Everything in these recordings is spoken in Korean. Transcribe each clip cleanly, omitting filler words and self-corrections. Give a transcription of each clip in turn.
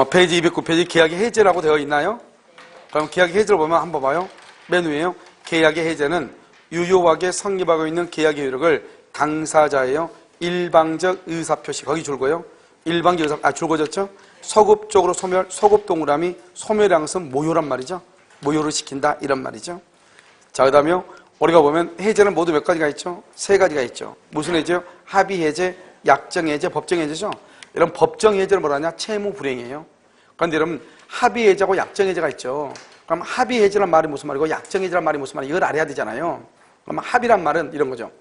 페이지 209페이지 계약의 해제라고 되어 있나요? 그럼 계약의 해제를 보면 한번 봐요. 맨 위에요. 계약의 해제는 유효하게 성립하고 있는 계약의 효력을 당사자의 일방적 의사표시, 거기 줄고요. 일방적 의사, 줄거졌죠? 소급적으로 소멸, 소급 동그라미, 소멸양은 모효란 말이죠. 모효를 시킨다, 이런 말이죠. 자, 그 다음에 우리가 보면 해제는 모두 몇 가지가 있죠? 세 가지가 있죠. 무슨 해제요? 합의 해제, 약정 해제, 법정 해제죠. 이런 법정 해제를 뭐라 하냐? 채무 불이행이에요. 그런데 여러분, 합의 해제하고 약정 해제가 있죠. 그럼 합의 해제란 말이 무슨 말이고 약정 해제란 말이 무슨 말이에요? 이걸 알아야 되잖아요. 그럼 합의란 말은 이런 거죠.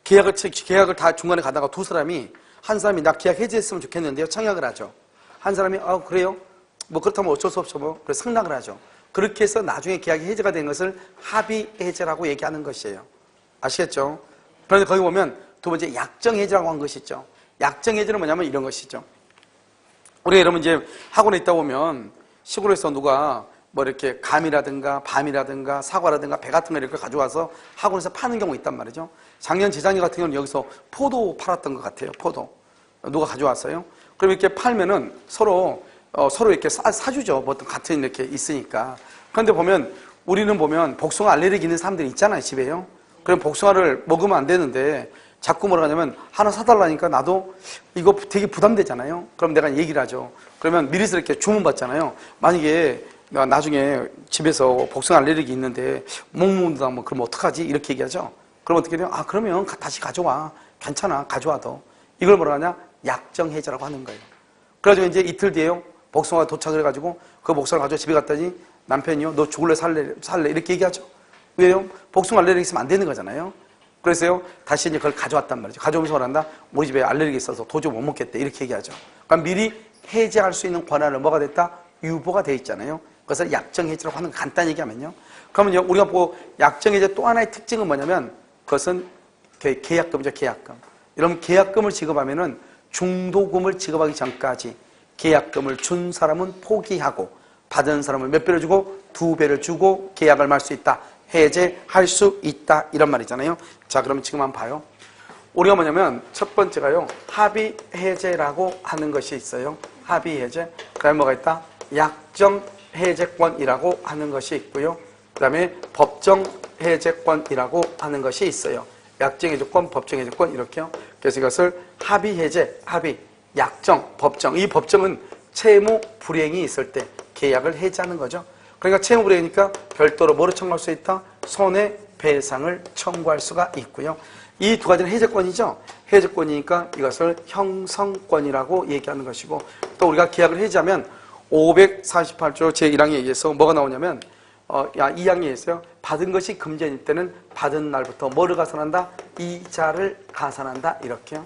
계약을 다 중간에 가다가 두 사람이, 한 사람이 나 계약 해제했으면 좋겠는데요. 청약을 하죠. 한 사람이 그래요? 뭐 그렇다면 어쩔 수 없죠. 뭐 그래서 승낙을 하죠. 그렇게 해서 나중에 계약이 해제가 된 것을 합의 해제라고 얘기하는 것이에요. 아시겠죠? 그런데 거기 보면 두 번째 약정 해제라고 한 것이 있죠. 약정 해제는 뭐냐면 이런 것이죠. 우리가 여러분 이제 학원에 있다 보면 시골에서 누가 뭐 이렇게 감이라든가 밤이라든가 사과라든가 배 같은 거 이렇게 가져와서 학원에서 파는 경우 있단 말이죠. 작년, 재작년 같은 경우는 여기서 포도 팔았던 것 같아요. 포도. 누가 가져왔어요. 그럼 이렇게 팔면은 서로 이렇게 사주죠. 뭐 같은 이렇게 있으니까. 그런데 보면 우리는 보면 복숭아 알레르기 있는 사람들이 있잖아요. 집에요. 그럼 복숭아를 먹으면 안 되는데 자꾸 뭐라 하냐면 하나 사달라니까 나도 이거 되게 부담되잖아요. 그럼 내가 얘기를 하죠. 그러면 미리스럽게 주문받잖아요. 만약에 나중에 집에서 복숭아 알레르기 있는데 못 먹는다 뭐 그러면 어떡하지? 이렇게 얘기하죠. 그럼 어떻게 돼요? 그러면 다시 가져와. 괜찮아. 가져와도. 이걸 뭐라 하냐? 약정 해제라고 하는 거예요. 그래가지고 이제 이틀 뒤에요. 복숭아가 도착을 해가지고 그 복숭아를 가지고 집에 갔더니 남편이요. 너 죽을래 살래 이렇게 얘기하죠. 왜요? 복숭아 알레르기 있으면 안 되는 거잖아요. 그래서요. 다시 이제 그걸 가져왔단 말이죠. 가져오면서 뭐란다? 우리 집에 알레르기 있어서 도저히 못 먹겠대. 이렇게 얘기하죠. 그러니까 미리 해제할 수 있는 권한을 뭐가 됐다? 유보가 돼 있잖아요. 그것을 약정 해제라고 하는 거 간단히 얘기하면요. 그러면 우리가 보고 약정 해제 또 하나의 특징은 뭐냐면 그것은 계약금이죠. 계약금. 여러분 계약금을 지급하면은 중도금을 지급하기 전까지 계약금을 준 사람은 포기하고 받은 사람은 몇 배를 주고 2배를 주고 계약을 말 수 있다. 해제할 수 있다. 이런 말이잖아요. 자, 그럼 지금 한번 봐요. 우리가 뭐냐면 첫 번째가요. 합의 해제라고 하는 것이 있어요. 합의 해제. 그 다음에 뭐가 있다? 약정 해제권이라고 하는 것이 있고요. 그 다음에 법정 해제권이라고 하는 것이 있어요. 약정 해제권, 법정 해제권 이렇게요. 그래서 이것을 합의 해제, 합의, 약정, 법정. 이 법정은 채무 불이행이 있을 때 계약을 해제하는 거죠. 그러니까 채무 불이행이니까 별도로 뭐를 청구할 수 있다? 손해배상을 청구할 수가 있고요. 이 두 가지는 해제권이죠. 해제권이니까 이것을 형성권이라고 얘기하는 것이고 또 우리가 계약을 해제하면 548조 제1항에 의해서 뭐가 나오냐면 2항에 있어요. 받은 것이 금전일 때는 받은 날부터 뭐를 가산한다? 이자를 가산한다. 이렇게요.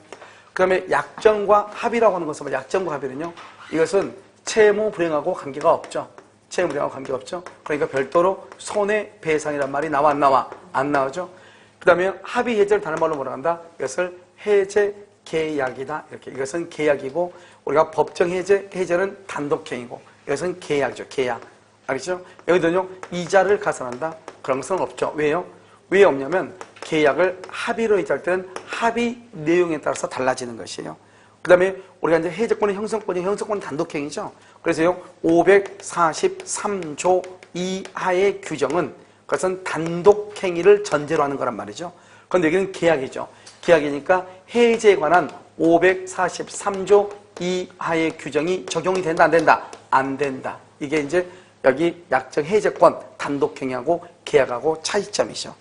그 다음에 약정과 합의라고 하는 것은 약정과 합의는요. 이것은 채무 불이행하고 관계가 없죠. 채무 불이행하고 관계가 없죠. 그러니까 별도로 손해배상이란 말이 나와 안 나와? 안 나오죠. 그 다음에 합의 해제를 다른 말로 뭐라 한다? 이것을 해제 계약이다. 이렇게. 이것은 계약이고 우리가 법정 해제는 단독행위고 이것은 계약이죠. 계약. 알겠죠? 여기도요, 이자를 가산한다? 그런 것은 없죠. 왜요? 왜 없냐면, 계약을 합의로 해제할 때는 합의 내용에 따라서 달라지는 것이에요. 그 다음에 우리가 이제 해제권은 형성권은 단독행위죠. 그래서요, 543조 이하의 규정은 그것은 단독행위를 전제로 하는 거란 말이죠. 그런데 여기는 계약이죠. 계약이니까 해제에 관한 543조 이하의 규정이 적용이 된다, 안 된다? 안 된다. 이게 이제 여기 약정 해제권, 단독행위하고 계약하고 차이점이죠.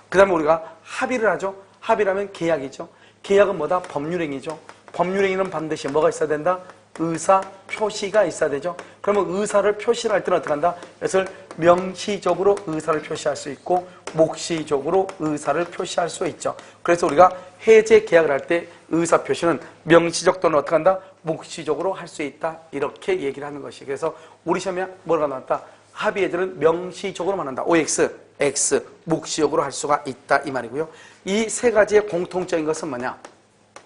그 다음에 우리가 합의를 하죠. 합의라면 계약이죠. 계약은 뭐다? 법률행위죠. 법률행위는 반드시 뭐가 있어야 된다? 의사 표시가 있어야 되죠. 그러면 의사를 표시할 때는 어떻게 한다? 그래서 명시적으로 의사를 표시할 수 있고 묵시적으로 의사를 표시할 수 있죠. 그래서 우리가 해제 계약을 할 때 의사 표시는 명시적 또는 어떻게 한다? 묵시적으로 할 수 있다. 이렇게 얘기를 하는 것이. 그래서 우리 시험에 뭐가 나왔다? 합의 해제는 명시적으로만 한다. OX, X, 묵시적으로 할 수가 있다. 이 말이고요. 이 세 가지의 공통적인 것은 뭐냐?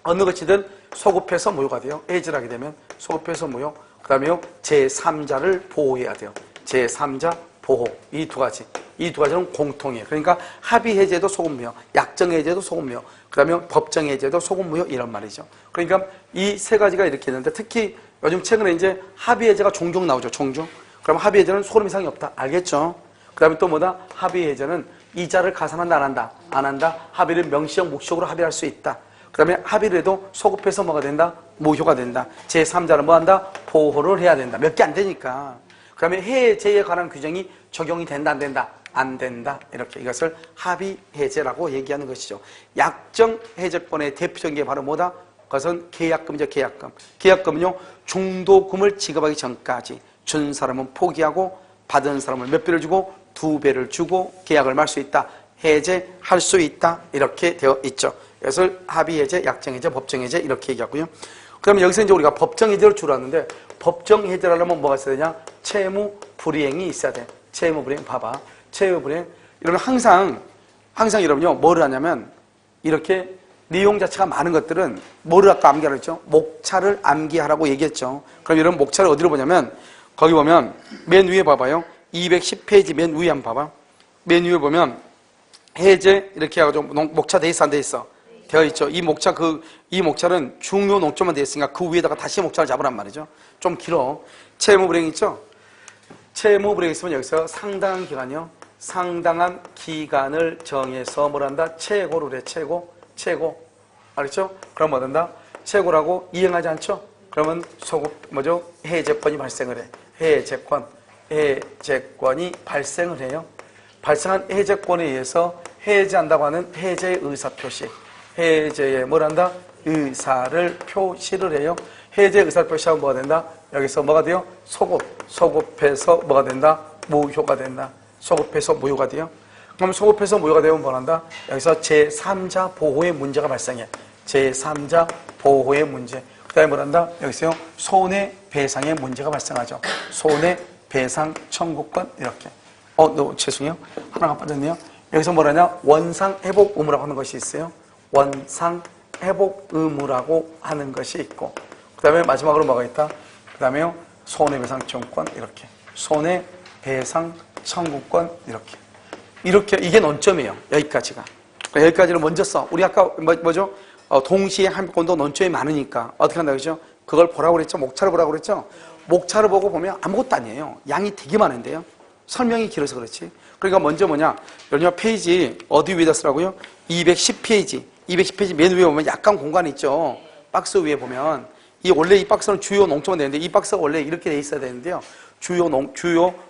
어느 것이든 소급해서 무효가 돼요. 해제를 하게 되면 소급해서 무효. 그 다음에 제3자를 보호해야 돼요. 제3자 보호. 이 두 가지. 이 두 가지는 공통이에요. 그러니까 합의 해제도 소급무효, 약정 해제도 소급무효, 그 다음에 법정 해제도 소급무효 이런 말이죠. 그러니까 이 세 가지가 이렇게 있는데 특히 요즘 최근에 이제 합의해제가 종종 나오죠. 종종. 그럼 합의해제는 소름 이상이 없다. 알겠죠? 그 다음에 또 뭐다? 합의해제는 이자를 가산한다, 안 한다? 안 한다? 합의를 명시적, 묵시적으로 합의할 수 있다. 그 다음에 합의를 해도 소급해서 뭐가 된다? 무효가 된다. 제3자는 뭐 한다? 보호를 해야 된다. 몇 개 안 되니까. 그 다음에 해제에 관한 규정이 적용이 된다, 안 된다? 안 된다. 이렇게 이것을 합의해제라고 얘기하는 것이죠. 약정해제권의 대표적인 게 바로 뭐다? 그것은 계약금이죠. 계약금. 계약금은요, 중도금을 지급하기 전까지 준 사람은 포기하고 받은 사람은 몇 배를 주고 2배를 주고 계약을 말 수 있다. 해제할 수 있다. 이렇게 되어 있죠. 그래서 합의해제, 약정해제, 법정해제 이렇게 얘기하고요. 그러면 여기서 이제 우리가 법정해제를 주로 하는데 법정해제를 하려면 뭐가 있어야 되냐? 채무 불이행이 있어야 돼. 채무 불이행 봐봐. 채무 불이행. 이러면 항상 여러분요 뭐를 하냐면 이렇게 내용 자체가 많은 것들은 뭐를 아까 암기하라고 했죠? 목차를 암기하라고 얘기했죠. 그럼 여러분 목차를 어디로 보냐면 거기 보면 맨 위에 봐봐요. 210페이지 맨 위에 한번 봐봐. 맨 위에 보면 해제 이렇게 해가지고 목차 돼 있어 안 돼 있어? 되어 있죠. 이 목차는 중요 농점만 되어 있으니까 그 위에다가 다시 목차를 잡으란 말이죠. 좀 길어. 채무 불이행 있죠? 채무 불이행 있으면 여기서 상당한 기간이요. 상당한 기간을 정해서 뭘 한다? 최고를 해. 최고. 알겠죠? 그럼 뭐 된다? 최고라고 이행하지 않죠? 그러면 뭐죠? 해제권이 발생을 해. 해제권이 발생을 해요. 발생한 해제권에 의해서 해제한다고 하는 해제의 의사표시. 해제에 뭘 한다? 의사를 표시를 해요. 해제 의사를 표시하면 뭐가 된다? 여기서 뭐가 돼요? 소급해서 뭐가 된다? 무효가 된다. 소급해서 무효가 돼요. 그럼 소급해서 무효가 되면 뭐 한다? 여기서 제3자 보호의 문제가 발생해. 제3자 보호의 문제. 그 다음에 뭐 한다? 여기서요. 손해배상의 문제가 발생하죠. 손해배상 청구권 이렇게. 죄송해요. 하나가 빠졌네요. 여기서 뭐라냐? 원상회복 의무라고 하는 것이 있어요. 원상회복 의무라고 하는 것이 있고 그 다음에 마지막으로 뭐가 있다? 그 다음에요. 손해배상 청구권 이렇게. 손해배상 청구권 이렇게 이게 논점이에요. 여기까지가. 여기까지를 먼저 써. 우리 아까 뭐죠? 동시에 함권도 논점이 많으니까 어떻게 한다 그러죠? 그걸 보라고 그랬죠? 목차를 보라고 그랬죠? 목차를 보고 보면 아무것도 아니에요. 양이 되게 많은데요. 설명이 길어서 그렇지. 그러니까 먼저 뭐냐? 여러분 페이지 어디 위에다 쓰라고요? 210페이지. 210페이지 맨 위에 보면 약간 공간이 있죠. 박스 위에 보면 원래 이 박스는 주요 농점만 되는데 이 박스가 원래 이렇게 돼 있어야 되는데요. 주요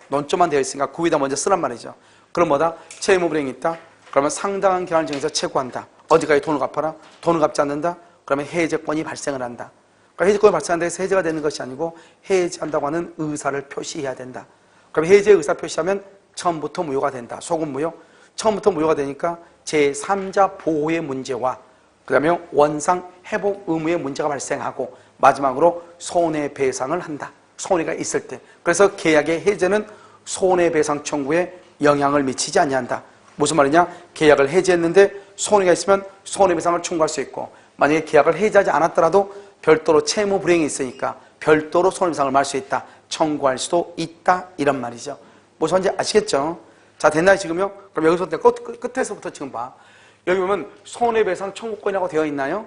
논점만 되어 있으니까 그 위에다 먼저 쓰란 말이죠. 그럼 뭐다? 채무 불이행이 있다. 그러면 상당한 기간을 정해서 채고한다. 어디까지 돈을 갚아라? 돈을 갚지 않는다? 그러면 해제권이 발생을 한다. 그러니까 해제권이 발생한다 해서 해제가 되는 것이 아니고 해제한다고 하는 의사를 표시해야 된다. 그럼 해제 의사 표시하면 처음부터 무효가 된다. 소급 무효. 처음부터 무효가 되니까 제3자 보호의 문제와 그 다음에 원상 회복 의무의 문제가 발생하고 마지막으로 손해배상을 한다. 손해가 있을 때. 그래서 계약의 해제는 손해배상 청구에 영향을 미치지 아니한다. 무슨 말이냐? 계약을 해제했는데 손해가 있으면 손해배상을 청구할 수 있고 만약에 계약을 해제하지 않았더라도 별도로 채무 불이행이 있으니까 별도로 손해배상을 말 수 있다. 청구할 수도 있다. 이런 말이죠. 무슨 말인지 아시겠죠? 자, 됐나요 지금요? 그럼 여기서부터 끝에서부터 지금 봐. 여기 보면 손해배상 청구권이라고 되어 있나요?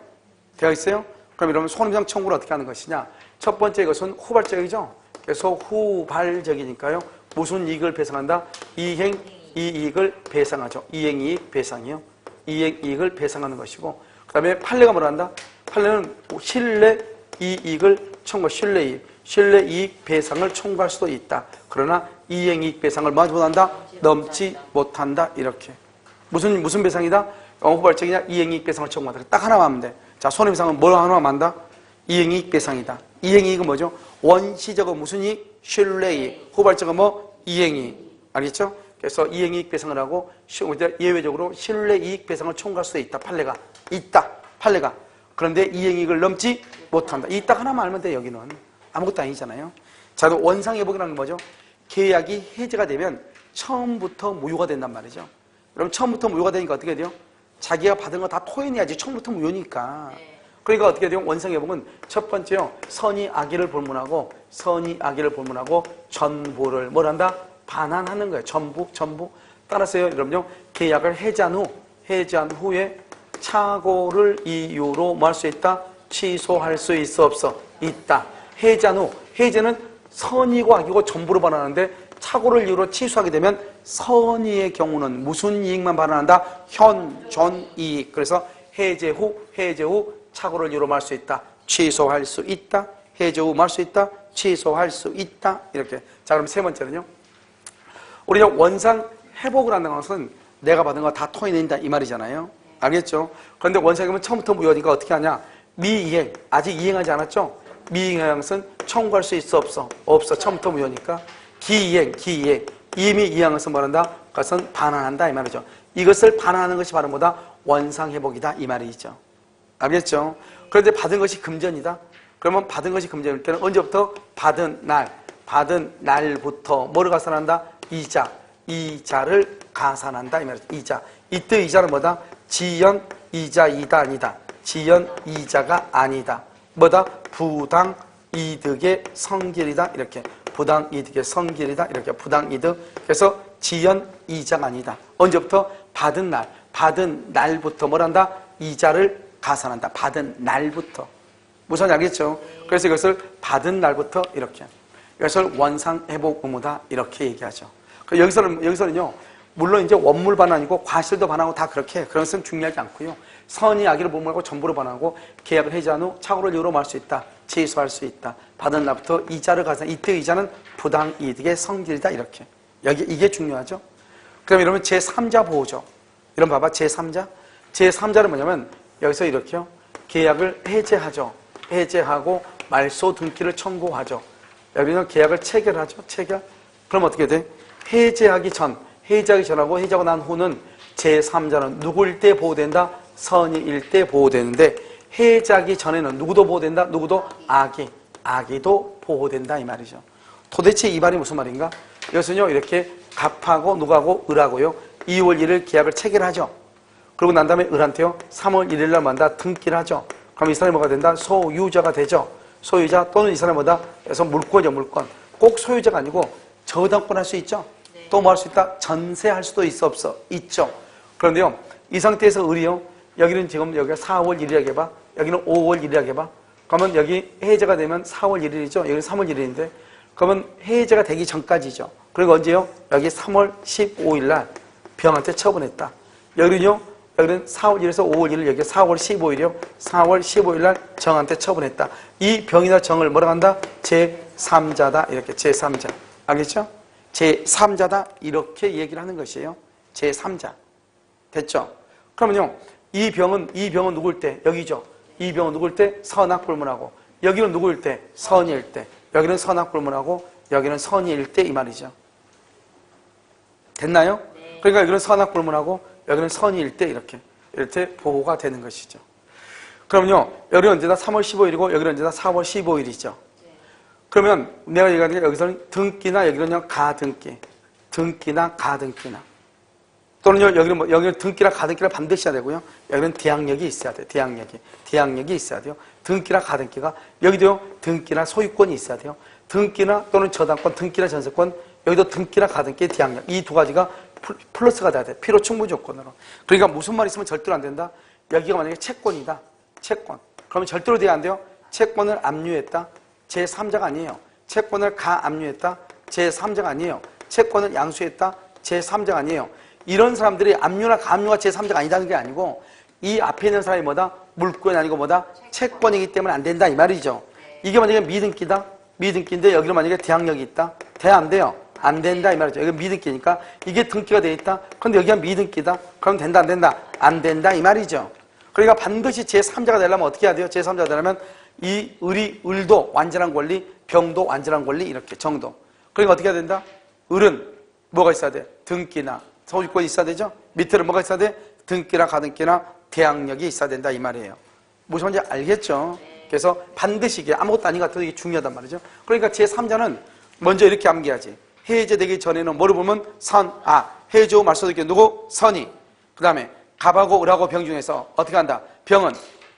되어 있어요? 그럼 이러면 손해배상 청구를 어떻게 하는 것이냐? 첫 번째 이것은 후발적이죠? 그래서 후발적이니까요. 무슨 이익을 배상한다? 이익을 배상하죠. 이행이익 배상이요. 이행이익을 배상하는 것이고 그 다음에 판례가 뭐라 한다? 판례는 실내이익을 청구, 실내이익 배상을 청구할 수도 있다. 그러나 이행이익 배상을 못한다? 넘지 못한다. 이렇게. 무슨 배상이다? 후발적이냐? 이행이익 배상을 청구한다. 딱 하나만 하면 돼. 자, 손해배상은 뭘 하나만 한다? 이행이익 배상이다. 이행이익은 뭐죠? 원시적은 무슨 이익? 실내이익. 후발적은 뭐? 이행이익. 알겠죠? 그래서 이행이익 배상을 하고 예외적으로 실내이익 배상을 청구할 수도 있다. 판례가 있다. 판례가. 그런데 이행이익을 넘지 못한다. 이 딱 하나만 알면 돼. 여기는 아무것도 아니잖아요. 자, 원상회복이라는 게 뭐죠? 계약이 해제가 되면 처음부터 무효가 된단 말이죠. 그럼 처음부터 무효가 되니까 어떻게 돼요? 자기가 받은 거 다 토해내야지. 처음부터 무효니까. 그러니까 어떻게 돼요? 원상회복은 첫 번째요. 선의 악의를 볼문하고 전부를 뭘 한다? 반환하는 거예요. 전부. 따라서요, 여러분요, 계약을 해제한 후에 착오를 이유로 뭐 할 수 있다? 취소할 수 있어 없어? 있다. 해제한 후, 해제는 선이고 악이고 전부로 반환하는데 착오를 이유로 취소하게 되면 선의의 경우는 무슨 이익만 반환한다? 현, 전, 이익. 그래서 해제 후 착오를 이유로 말 수 있다. 취소할 수 있다. 해제 후 말 수 있다. 취소할 수 있다. 이렇게. 자, 그럼 세 번째는요. 우리가 원상 회복을 한다는 것은 내가 받은 거 다 토해낸다 이 말이잖아요. 알겠죠? 그런데 원상이면 처음부터 무효니까 어떻게 하냐? 미이행, 아직 이행하지 않았죠? 미이행한 것은 청구할 수 있어 없어? 없어. 처음부터 무효니까. 기이행. 이미 이행한 것은 뭐란다? 그것은 반환한다 이 말이죠. 이것을 반환하는 것이 바로 뭐다? 원상회복이다 이 말이죠. 알겠죠? 그런데 받은 것이 금전이다. 그러면 받은 것이 금전일 때는 언제부터? 받은 날부터 뭐를 가산한다? 이자를 가산한다 이 말이죠. 이자. 이때 이자는 뭐다? 지연 이자이다 아니다. 지연 이자가 아니다. 뭐다? 부당 이득의 성질이다 이렇게. 부당 이득의 성질이다 이렇게. 부당 이득. 그래서 지연 이자가 아니다. 언제부터? 받은 날부터 뭐란다? 이자를 가산한다. 받은 날부터. 무슨 알겠죠? 그래서 이것을 받은 날부터 이렇게. 이것을 원상회복 의무다 이렇게 얘기하죠. 여기서는요, 물론 이제 원물 반환이고 과실도 반환하고 다 그렇게 해. 그런 것은 중요하지 않고요. 선의 악의를 못말고 전부로 반환하고 계약을 해제한 후 착오를 이유로 말 수 있다. 취소할 수 있다. 받은 날부터 이자를 가산. 이때 이자는 부당 이득의 성질이다 이렇게. 이게 중요하죠. 그럼 이러면 제3자 보호죠. 이런 봐봐. 제3자는 뭐냐면 여기서 이렇게요. 계약을 해제하죠. 해제하고 말소 등기를 청구하죠. 여기는 계약을 체결하죠. 그럼 어떻게 돼? 해제하기 전하고 해제하고 난 후는 제3자는 누구일 때 보호된다? 선의일 때 보호되는데 해제하기 전에는 누구도 보호된다? 누구도? 악의도 보호된다 이 말이죠. 도대체 이 말이 무슨 말인가? 이것은요 이렇게 갑하고 누구하고 을하고요 2월 1일 계약을 체결하죠. 그러고 난 다음에 을한테요 3월 1일 날 만다 등기를 하죠. 그럼 이 사람이 뭐가 된다? 소유자가 되죠. 소유자 또는 이 사람이 뭐다? 그래서 물권이죠. 물권. 꼭 소유자가 아니고 저당권 할 수 있죠. 또 뭐 할 수 있다? 전세할 수도 있어 없어? 있죠. 그런데요 이 상태에서 을이요 여기는 지금 여기가 4월 1일이라고 해봐. 여기는 5월 1일이라고 해봐. 그러면 여기 해제가 되면 4월 1일이죠. 여기는 3월 1일인데 그러면 해제가 되기 전까지죠. 그리고 언제요? 여기 3월 15일 날 병한테 처분했다. 여기는요 여기는 4월 1일에서 5월 1일, 여기 4월 15일이요. 4월 15일 날 정한테 처분했다. 이 병이나 정을 뭐라고 한다? 제3자다. 이렇게 제3자. 알겠죠? 제3자다. 이렇게 얘기를 하는 것이에요. 제3자. 됐죠? 그러면요. 이 병은 누구일 때? 여기죠. 이 병은 누구일 때? 선악불문하고. 여기는 누구일 때? 선의일 때. 여기는 선악불문하고 여기는 선의일 때 이 말이죠. 됐나요? 네. 그러니까 여기는 선악불문하고 여기는 선의일 때 이렇게 보호가 되는 것이죠. 그러면요 여기는 언제다 3월 15일이고 여기는 언제다 4월 15일이죠. 그러면 내가 얘기하는 게 여기서는 등기나 여기는요 등기나 가등기나 또는요 여기는 등기나 가등기를 반드시 해야 되고요. 여기는 대항력이 있어야 돼. 대항력이 있어야 돼요. 등기나 가등기가 여기도요 등기나 소유권이 있어야 돼요. 등기나 또는 저당권, 등기나 전세권 여기도 등기나 가등기, 대항력 이 두 가지가 플러스가 돼야 돼. 필요 충분 조건으로. 그러니까 무슨 말 있으면 절대로 안 된다. 여기가 만약에 채권이다. 채권. 그러면 절대로 돼야 안 돼요. 채권을 압류했다. 제3자가 아니에요. 채권을 가압류했다. 제3자가 아니에요. 채권을 양수했다. 제3자가 아니에요. 이런 사람들이 압류나 가압류가 제3자가 아니다는 게 아니고 이 앞에 있는 사람이 뭐다? 물권이 아니고 뭐다? 채권이기 때문에 안 된다 이 말이죠. 이게 만약에 미등기다? 미등기인데 여기로 만약에 대항력이 있다? 돼? 안 돼요? 안 된다 이 말이죠. 이게 미등기니까 이게 등기가 돼 있다. 그런데 여기가 미등기다. 그럼 된다 안 된다? 안 된다 이 말이죠. 그러니까 반드시 제3자가 되려면 어떻게 해야 돼요? 제3자가 되려면 이 을도 완전한 권리, 병도 완전한 권리 이렇게 정도. 그러니까 어떻게 해야 된다? 을은 뭐가 있어야 돼? 등기나 소유권이 있어야 되죠. 밑에는 뭐가 있어야 돼? 등기나 가등기나 대항력이 있어야 된다 이 말이에요. 무슨 말인지 알겠죠? 그래서 반드시 이게 아무것도 아닌 것 같아도 이게 중요하단 말이죠. 그러니까 제3자는 먼저 이렇게 암기하지. 해제되기 전에는 뭐를 보면 해제 후 말소 듣기 누구? 선의. 그 다음에 갑하고 을하고 병 중에서 어떻게 한다?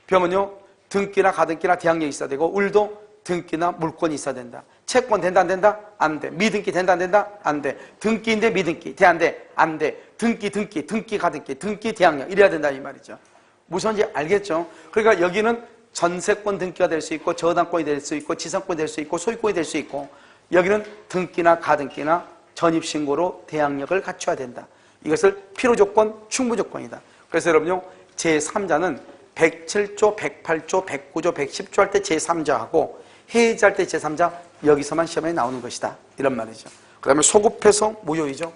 병은요 등기나 가등기나 대항력이 있어야 되고 을도 등기나 물권이 있어야 된다. 채권 된다 안 된다? 안 돼. 미등기 된다 안 된다? 안 돼. 등기인데 미등기 돼 안 돼? 안 돼. 등기 가등기 등기 대항력 이래야 된다 이 말이죠. 무슨 말인지 알겠죠? 그러니까 여기는 전세권 등기가 될 수 있고 저당권이 될 수 있고 지상권이 될 수 있고 소유권이 될 수 있고 여기는 등기나 가등기나 전입신고로 대항력을 갖춰야 된다. 이것을 필요조건, 충분조건이다. 그래서 여러분요 제3자는 107조, 108조, 109조, 110조 할 때 제3자하고 해제할 때 제3자 여기서만 시험에 나오는 것이다. 이런 말이죠. 그 다음에 소급해서 무효이죠.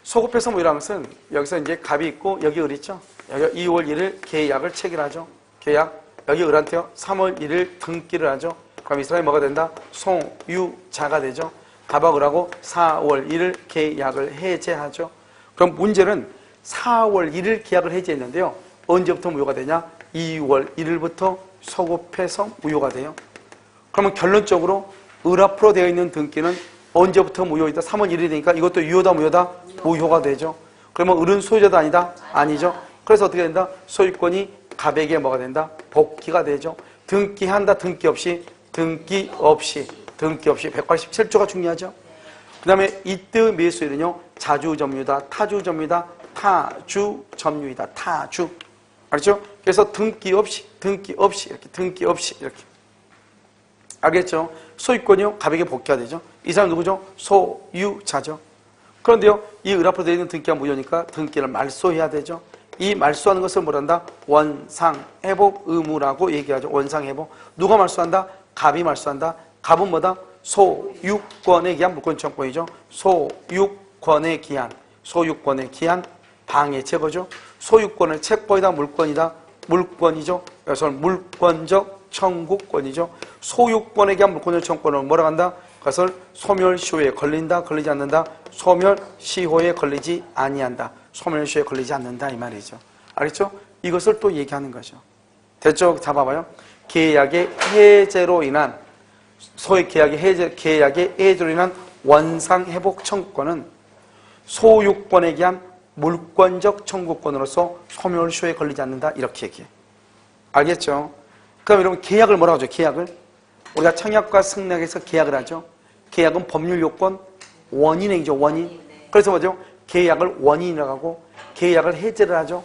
소급해서 무효라는 것은 여기서 이제 갑이 있고 여기 을 있죠. 여기 2월 1일 계약을 체결하죠. 계약. 여기 을한테요. 3월 1일 등기를 하죠. 그럼 이 사람이 뭐가 된다? 소유자가 되죠. 갑하고 을하고 4월 1일 계약을 해제하죠. 그럼 문제는 4월 1일 계약을 해제했는데요. 언제부터 무효가 되냐? 2월 1일부터 소급해서 무효가 돼요. 그러면 결론적으로 을 앞으로 되어 있는 등기는 언제부터 무효이다? 3월 1일이 되니까 이것도 유효다 무효다? 무효가 되죠. 그러면 을은 소유자도 아니다? 아니죠. 그래서 어떻게 된다? 소유권이 갑에게 뭐가 된다? 복귀가 되죠. 등기한다? 등기 없이? 등기 없이 187조가 중요하죠. 그 다음에 이때 매수일은요 자주점유다, 타주점유다, 타주점유이다. 타주. 알죠? 그래서 등기 없이 이렇게 알겠죠? 소유권이요 갑에게 복귀가 되죠. 이 사람 누구죠? 소유자죠. 그런데요 이 을 앞으로 되어 있는 등기가 무효니까 등기를 말소해야 되죠. 이 말소하는 것을 뭐란다? 원상회복 의무라고 얘기하죠. 원상회복. 누가 말소한다? 갑이 말소한다. 갑은 뭐다? 소유권에 기한 물권청권이죠. 소유권에 기한 방해 제거죠. 소유권을 채권이다 물권이다? 물권이죠. 그래서 물권적 청구권이죠. 소유권에 기한 물권적 청구권을 뭐라고 한다? 그것을 소멸시효에 걸린다, 걸리지 않는다? 소멸시효에 걸리지 아니한다. 소멸시효에 걸리지 않는다 이 말이죠. 알겠죠? 이것을 또 얘기하는 거죠. 됐죠? 잡아봐요. 계약의 해제로 인한 소위 계약의 해제로 인한 원상회복 청구권은 소유권에 기한 물권적 청구권으로서 소멸시효에 걸리지 않는다 이렇게 얘기해. 알겠죠? 그럼 여러분 계약을 뭐라고 하죠? 계약을 우리가 청약과 승낙에서 계약을 하죠. 계약은 법률 요건 원인행위죠. 원인. 그래서 뭐죠? 계약을 원인이라고 하고 계약을 해제를 하죠.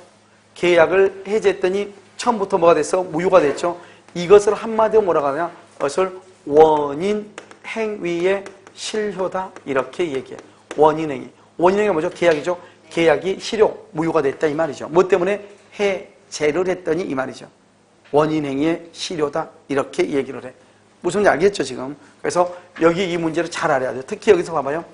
계약을 해제했더니 처음부터 뭐가 됐어? 무효가 됐죠. 이것을 한마디로 뭐라고 하냐? 그것을 원인 행위의 실효다 이렇게 얘기해. 원인 행위. 원인 행위가 뭐죠? 계약이죠. 계약이 실효, 무효가 됐다 이 말이죠. 뭐 때문에 해제를 했더니 이 말이죠. 원인 행위의 실효다 이렇게 얘기를 해. 무슨 말인지 알겠죠 지금? 그래서 여기 이 문제를 잘 알아야 돼요. 특히 여기서 봐봐요.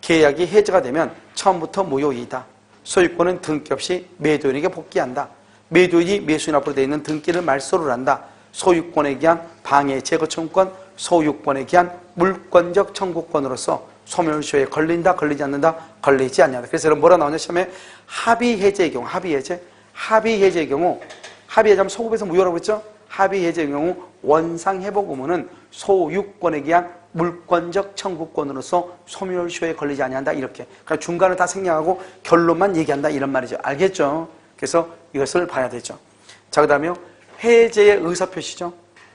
계약이 해제가 되면 처음부터 무효이다. 소유권은 등기 없이 매도인에게 복귀한다. 매도인이 매수인 앞으로 되어 있는 등기를 말소를 한다. 소유권에 기한 방해 제거 청구권, 소유권에 기한 물권적 청구권으로서 소멸시효에 걸린다, 걸리지 않는다, 걸리지 않는다. 그래서 여러분 뭐라 나오냐 시험에 합의 해제의 경우, 합의 해제의 경우, 합의 해제하면 소급해서 무효라고 했죠? 합의 해제의 경우 원상회복 의무는 소유권에 기한 물권적 청구권으로서 소멸시효에 걸리지 아니한다 이렇게. 그러니까 중간을 다 생략하고 결론만 얘기한다 이런 말이죠. 알겠죠? 그래서 이것을 봐야 되죠. 자, 그 다음에요. 해제의 의사표시죠.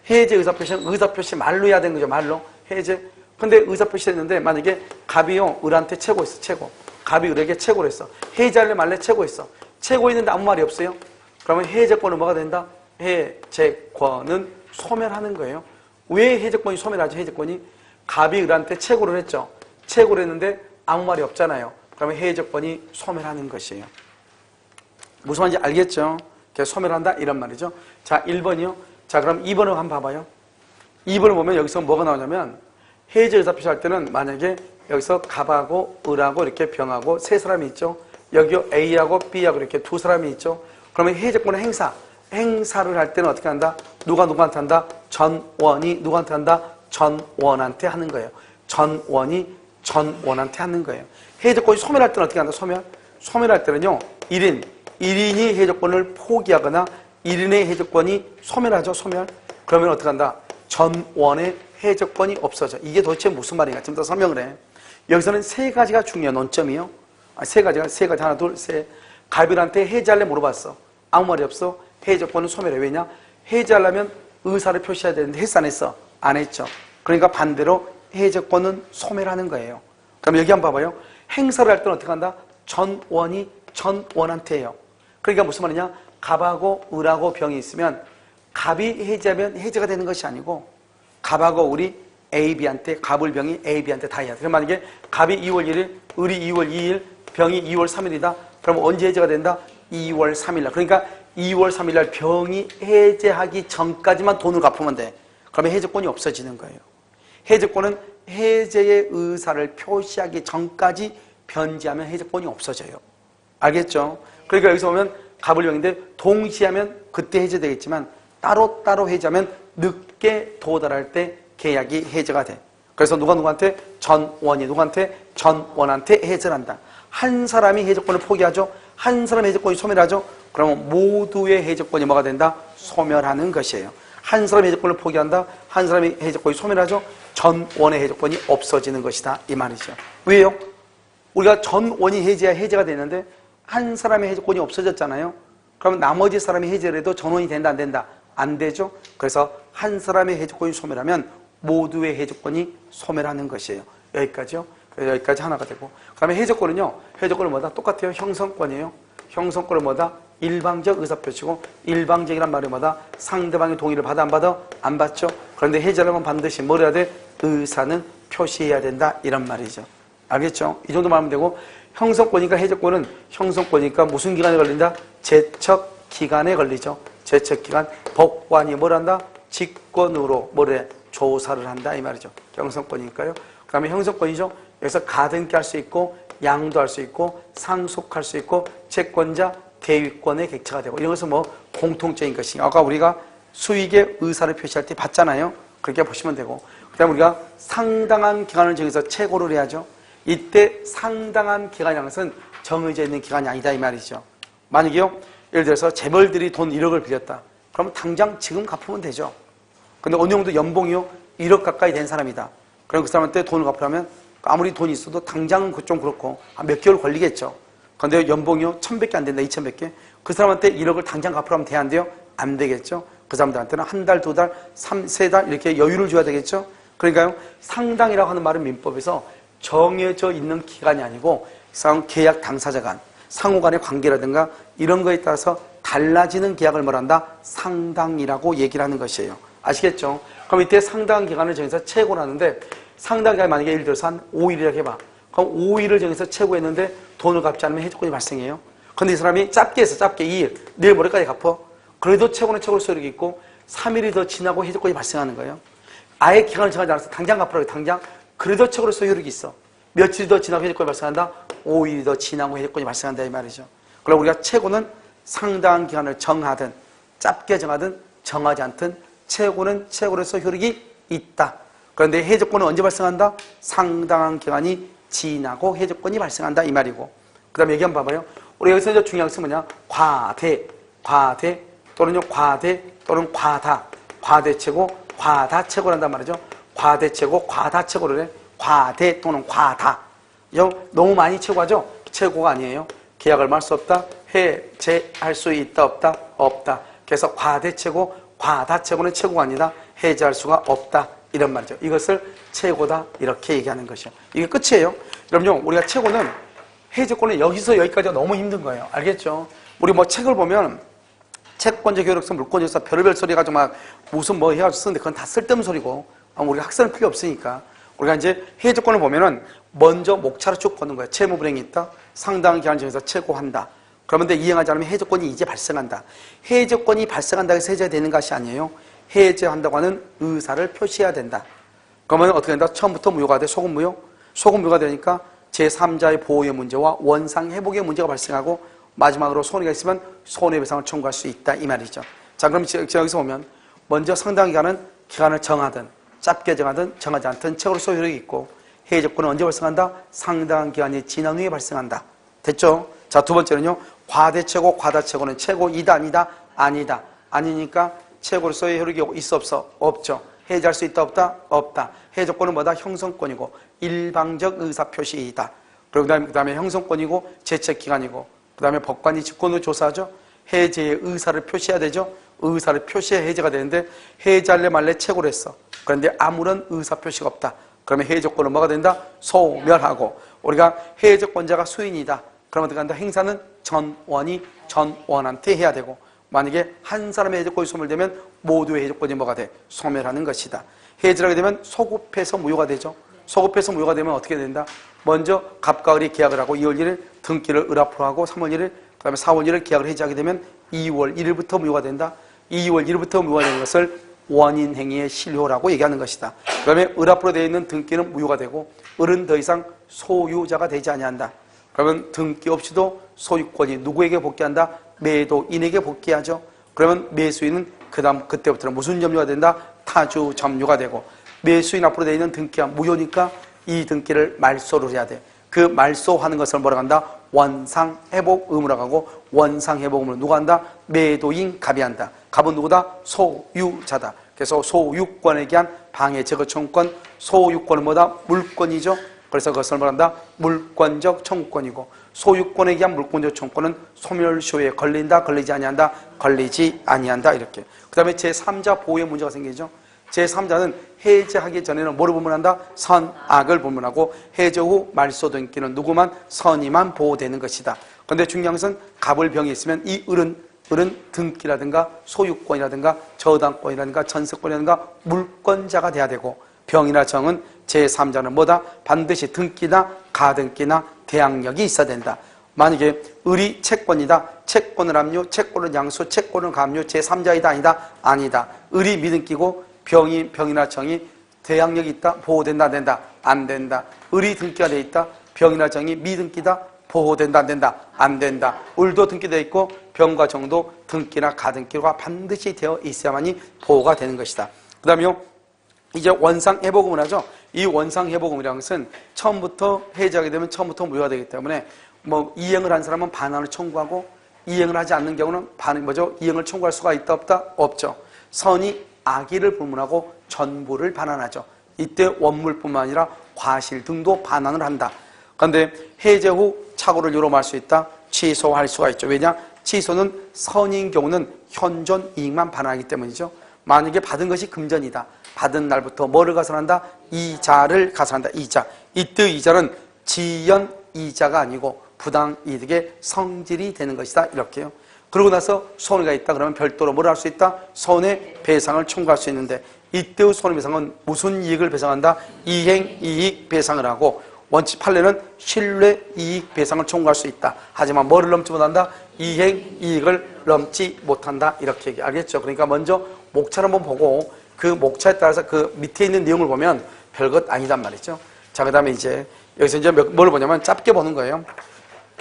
해제 의사표시는 의사표시 말로 해야 되는 거죠. 말로. 해제. 근데 의사표시 했는데 만약에 갑이요 을한테 채고했어. 채고. 갑이 을에게 채고를 했어. 해제할래 말래 채고했어. 채고 있는데 아무 말이 없어요. 그러면 해제권은 뭐가 된다? 해제권은 소멸하는 거예요. 왜 해제권이 소멸하죠? 해제권이 갑이 을한테 채고를 했죠. 채고를 했는데 아무 말이 없잖아요. 그러면 해제권이 소멸하는 것이에요. 무슨 말인지 알겠죠? 그래서 소멸한다 이런 말이죠. 자, 1번이요. 자, 그럼 2번을 한번 봐봐요. 2번을 보면 여기서 뭐가 나오냐면 해제 의사표시 할 때는 만약에 여기서 갑하고 을하고 이렇게 병하고 세 사람이 있죠. 여기 A하고 B하고 이렇게 두 사람이 있죠. 그러면 해제권의 행사를 할 때는 어떻게 한다? 누가 누구한테 한다? 전원이 누구한테 한다? 전원한테 하는 거예요. 전원이 전원한테 하는 거예요. 해제권이 소멸할 때는 어떻게 한다? 소멸할 때는요. 1인이 해제권을 포기하거나 1인의 해제권이 소멸하죠. 소멸. 그러면 어떻게 한다? 전원의 해제권이 없어져. 이게 도대체 무슨 말인가? 좀 더 설명을 해. 여기서는 세 가지가 중요한 논점이요. 세 가지 하나 둘 셋. 갑일한테 해제할래 물어봤어. 아무 말이 없어. 해제권은 소멸해. 왜냐? 해제하려면 의사를 표시해야 되는데 했어 안 했어? 안 했죠. 그러니까 반대로 해제권은 소멸하는 거예요. 그럼 여기 한번 봐봐요. 행사를 할 때는 어떻게 한다? 전원이 전원한테 해요. 그러니까 무슨 말이냐? 갑하고 을하고 병이 있으면 갑이 해제하면 해제가 되는 것이 아니고 갑하고 을이 A, B한테, 갑을 병이 A, B한테 다 해야 돼. 그럼 만약에 갑이 2월 1일, 을이 2월 2일, 병이 2월 3일이다. 그럼 언제 해제가 된다? 2월 3일 날. 그러니까 2월 3일 날 병이 해제하기 전까지만 돈을 갚으면 돼. 그러면 해제권이 없어지는 거예요. 해제권은 해제의 의사를 표시하기 전까지 변제하면 해제권이 없어져요. 알겠죠? 그러니까 여기서 보면 갑을병인데 동시에 하면 그때 해제되겠지만 따로따로 해제하면 늦게 도달할 때 계약이 해제가 돼. 그래서 누구한테? 전원이 누구한테? 전원한테 해제를 한다. 한 사람이 해제권을 포기하죠. 한 사람의 해제권이 소멸하죠. 그러면 모두의 해제권이 뭐가 된다? 소멸하는 것이에요. 한 사람의 해제권을 포기한다. 한 사람의 해제권이 소멸하죠. 전원의 해제권이 없어지는 것이다. 이 말이죠. 왜요? 우리가 전원이 해제가 되는데 한 사람의 해제권이 없어졌잖아요. 그러면 나머지 사람이 해제를 해도 전원이 된다 안 된다? 안 되죠. 그래서 한 사람의 해제권이 소멸하면 모두의 해제권이 소멸하는 것이에요. 여기까지요. 그래서 여기까지 하나가 되고, 그 다음에 해제권은요, 해제권은 뭐다? 똑같아요. 형성권이에요. 형성권은 뭐다? 일방적 의사표시고, 일방적이란 말이 뭐다? 상대방의 동의를 받아 안 받아? 안 받죠. 그런데 해제하려면 반드시 뭘 해야 돼? 의사는 표시해야 된다. 이런 말이죠. 알겠죠? 이 정도 말하면 되고, 형성권이니까 해제권은 형성권이니까 무슨 기간에 걸린다? 제척 기간에 걸리죠. 제척 기간. 법관이 뭘 한다? 직권으로 뭐래? 조사를 한다. 이 말이죠. 형성권이니까요. 그 다음에 형성권이죠. 여기서 가등기 할 수 있고, 양도할 수 있고, 상속할 수 있고, 채권자, 대위권의 객체가 되고, 이런 것은 뭐 공통적인 것이. 아까 우리가 수익의 의사를 표시할 때 봤잖아요. 그렇게 보시면 되고, 그 다음에 우리가 상당한 기간을 정해서 채고를 해야죠. 이때 상당한 기간이라는 것은 정해져 있는 기간이 아니다 이 말이죠. 만약에요, 예를 들어서 재벌들이 돈 1억을 빌렸다. 그러면 당장 지금 갚으면 되죠. 근데 어느 정도 연봉이요 1억 가까이 된 사람이다. 그럼 그 사람한테 돈을 갚으려면 아무리 돈이 있어도 당장은 좀 그렇고 몇 개월 걸리겠죠. 그런데 연봉이요 1,000밖에 안 된다. 2,000밖에. 그 사람한테 1억을 당장 갚으라면 돼 안 돼요? 안 되겠죠. 그 사람들한테는 한 달, 두 달, 3-4달 이렇게 여유를 줘야 되겠죠. 그러니까요, 상당이라고 하는 말은 민법에서 정해져 있는 기간이 아니고 계약 당사자 간, 상호 간의 관계라든가 이런 거에 따라서 달라지는 계약을 뭐란다? 상당이라고 얘기를 하는 것이에요. 아시겠죠? 그럼 이때 상당한 기간을 정해서 채고를 하는데, 상당 기간이 만약에 예를 들어서 한 5일이라고 해봐. 그럼 5일을 정해서 채고했는데 돈을 갚지 않으면 해지권이 발생해요. 근데 이 사람이 짧게 해서 짧게 2일, 내일 모레까지 갚어. 그래도 채고는 채고를 소득이 있고 3일이 더 지나고 해지권이 발생하는 거예요. 아예 기간을 정하지 않아서 당장 갚으라고 당장. 그래도 채고를 소유력이 있어. 며칠이 더 지나고 해지권이 발생한다? 5일이 더 지나고 해지권이 발생한다 이 말이죠. 그럼 우리가 채고는 상당한 기간을 정하든 짧게 정하든 정하지 않든 채고는 채고로서 효력이 있다. 그런데 해지권은 언제 발생한다? 상당한 기간이 지나고 해지권이 발생한다 이 말이고, 그 다음에 얘기 한번 봐봐요. 우리 여기서 이제 중요한 것은 뭐냐? 과대 또는요 과대 또는 과대채고 과다채고를 한단 말이죠. 과대채고 과다채고를 해. 과대 또는 과다. 너무 많이 채고하죠? 채고가 아니에요. 계약을 할 수 없다. 해제할 수 있다 없다? 없다. 그래서 과대채고 과다채고는 채고가 아니다. 해제할 수가 없다. 이런 말이죠. 이것을 채고다 이렇게 얘기하는 것이요. 이게 끝이에요. 그럼요, 우리가 채고는 해제권은 여기서 여기까지가 너무 힘든 거예요. 알겠죠? 우리 뭐 책을 보면 채권적 효력성, 물권적성 별의별 소리 가지고 막 무슨 뭐 해가지고 쓰는데 그건 다 쓸데없는 소리고 우리가 학습은 필요 없으니까 우리가 이제 해제권을 보면은 먼저 목차로 쭉 보는 거예요. 채무불이행이 있다. 상당한 기간을 정해서 채고한다. 그런데 이행하지 않으면 해제권이 이제 발생한다. 해제권이 발생한다고 해서 해제가 되는 것이 아니에요. 해제한다고 하는 의사를 표시해야 된다. 그러면 어떻게 된다? 처음부터 무효가 돼. 소급무효. 소급무효가 되니까 제3자의 보호의 문제와 원상 회복의 문제가 발생하고 마지막으로 손해가 있으면 손해배상을 청구할 수 있다 이 말이죠. 자, 그럼 여기서 보면 먼저 상당 기간을 정하든 짧게 정하든 정하지 않든 채고로 소유력이 있고, 해제권은 언제 발생한다? 상당한 기간이 지난 후에 발생한다. 됐죠? 자, 두 번째는요, 과대채고 과다채고는 채고이다 아니다? 아니다. 아니니까 채고로서의 효력이 있어 없어? 없죠. 해제할 수 있다 없다? 없다. 해제권은 뭐다? 형성권이고 일방적 의사표시이다. 그리고 그 다음에 형성권이고 제척기간이고, 그 다음에 법관이 직권으로 조사하죠. 해제의 의사를 표시해야 되죠. 의사를 표시해야 해제가 되는데 해제할래 말래 채고를 했어. 그런데 아무런 의사표시가 없다. 그러면 해제권은 뭐가 된다? 소멸하고, 우리가 해제권자가 수인이다. 그러면 어떻게 한다? 행사는 전원한테 해야 되고, 만약에 한 사람의 해적권이 소멸되면 모두의 해적권이 뭐가 돼? 소멸하는 것이다. 해지하게 되면 소급해서 무효가 되죠. 소급해서 무효가 되면 어떻게 된다? 먼저 갑과 을이 계약을 하고 2월 1일 등기를 을 앞으로 하고 3월 1일 그 다음에 4월 1일 계약을 해지하게 되면 2월 1일부터 무효가 된다. 2월 1일부터 무효가 되는 것을 원인행위의 실효라고 얘기하는 것이다. 그 다음에 을 앞으로 되어 있는 등기는 무효가 되고 을은 더 이상 소유자가 되지 아니한다. 그러면 등기 없이도 소유권이 누구에게 복귀한다? 매도인에게 복귀하죠. 그러면 매수인은 그때부터는 무슨 점유가 된다? 타주 점유가 되고, 매수인 앞으로 되어 있는 등기가 무효니까 이 등기를 말소를 해야 돼. 그 말소하는 것을 뭐라고 한다? 원상회복 의무라고 하고, 원상회복 의무를 누가 한다? 매도인 갑이 한다. 갑은 누구다? 소유자다. 그래서 소유권에 대한 방해 제거 청구권, 소유권은 뭐다? 물권이죠. 그래서 그것을 뭐란다? 물권적 청구권이고, 소유권에 의한 물권적 청구권은 소멸시효에 걸린다, 걸리지 아니한다, 걸리지 아니한다. 이렇게. 그 다음에 제3자 보호의 문제가 생기죠. 제3자는 해제하기 전에는 뭐를 불문한다? 선악을 불문하고, 해제 후 말소 등기는 누구만? 선의만 보호되는 것이다. 그런데 중요한 것은 갑을 병이 있으면 이 을은 등기라든가 소유권이라든가 저당권이라든가 전세권이라든가 물권자가 돼야 되고, 병이나 정은 제3자는 뭐다? 반드시 등기나 가등기나 대항력이 있어야 된다. 만약에 을이 채권이다. 채권을 압류, 채권을 양수, 채권을 감류, 제3자이다 아니다? 아니다. 을이 미등기고 병이나 정이 대항력이 있다? 보호된다 안 된다? 안 된다. 을이 등기가 돼 있다. 병이나 정이 미등기다? 보호된다 안 된다? 안 된다. 을도 등기되어 있고 병과 정도 등기나 가등기가 반드시 되어 있어야만이 보호가 되는 것이다. 그 다음에 이제 원상회복음을 하죠. 이 원상회복음이라는 것은 처음부터 해제하게 되면 처음부터 무효가 되기 때문에 뭐 이행을 한 사람은 반환을 청구하고, 이행을 하지 않는 경우는 이행을 청구할 수가 있다 없다? 없죠. 선이 악의를 불문하고 전부를 반환하죠. 이때 원물뿐만 아니라 과실 등도 반환을 한다. 그런데 해제 후 착오를 유로할 수 있다? 취소할 수가 있죠. 왜냐? 취소는 선인 경우는 현존 이익만 반환하기 때문이죠. 만약에 받은 것이 금전이다. 받은 날부터 뭐를 가산한다? 이자를 가산한다. 이자. 이때 이자는 지연 이자가 아니고 부당이득의 성질이 되는 것이다. 이렇게요. 그러고 나서 손해가 있다. 그러면 별도로 뭘 할 수 있다? 손해배상을 청구할 수 있는데, 이때의 손해배상은 무슨 이익을 배상한다? 이행이익 배상을 하고, 원칙 판례는 신뢰이익 배상을 청구할 수 있다. 하지만 뭐를 넘지 못한다? 이행이익을 넘지 못한다. 이렇게 얘기 알겠죠? 그러니까 먼저 목차를 한번 보고 그 목차에 따라서 그 밑에 있는 내용을 보면 별것 아니단 말이죠. 자, 그 다음에 이제 여기서 이제 뭘 보냐면 짧게 보는 거예요.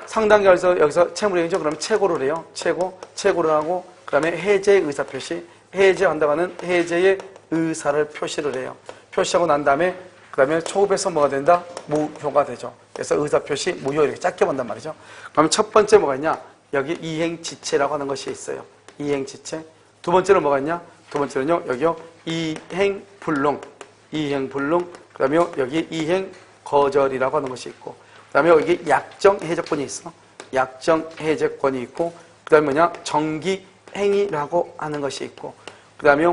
상단계에서 여기서 채무례이죠. 그러면 채고를 해요. 채고를 하고, 그 다음에 해제의 의사표시, 해제한다고 하는 해제의 의사를 표시를 해요. 표시하고 난 다음에 그 다음에 초급에서 뭐가 된다? 무효가 되죠. 그래서 의사표시 무효 이렇게 짧게 본단 말이죠. 그러면 첫 번째 뭐가 있냐? 여기 이행지체라고 하는 것이 있어요. 이행지체. 두 번째는 뭐가 있냐? 두 번째는요, 여기요, 이행불능. 그 다음에 여기 이행거절이라고 하는 것이 있고, 그 다음에 여기 약정해제권이 있어. 약정해제권이 있고, 그 다음에 뭐냐? 정기행위라고 하는 것이 있고, 그 다음에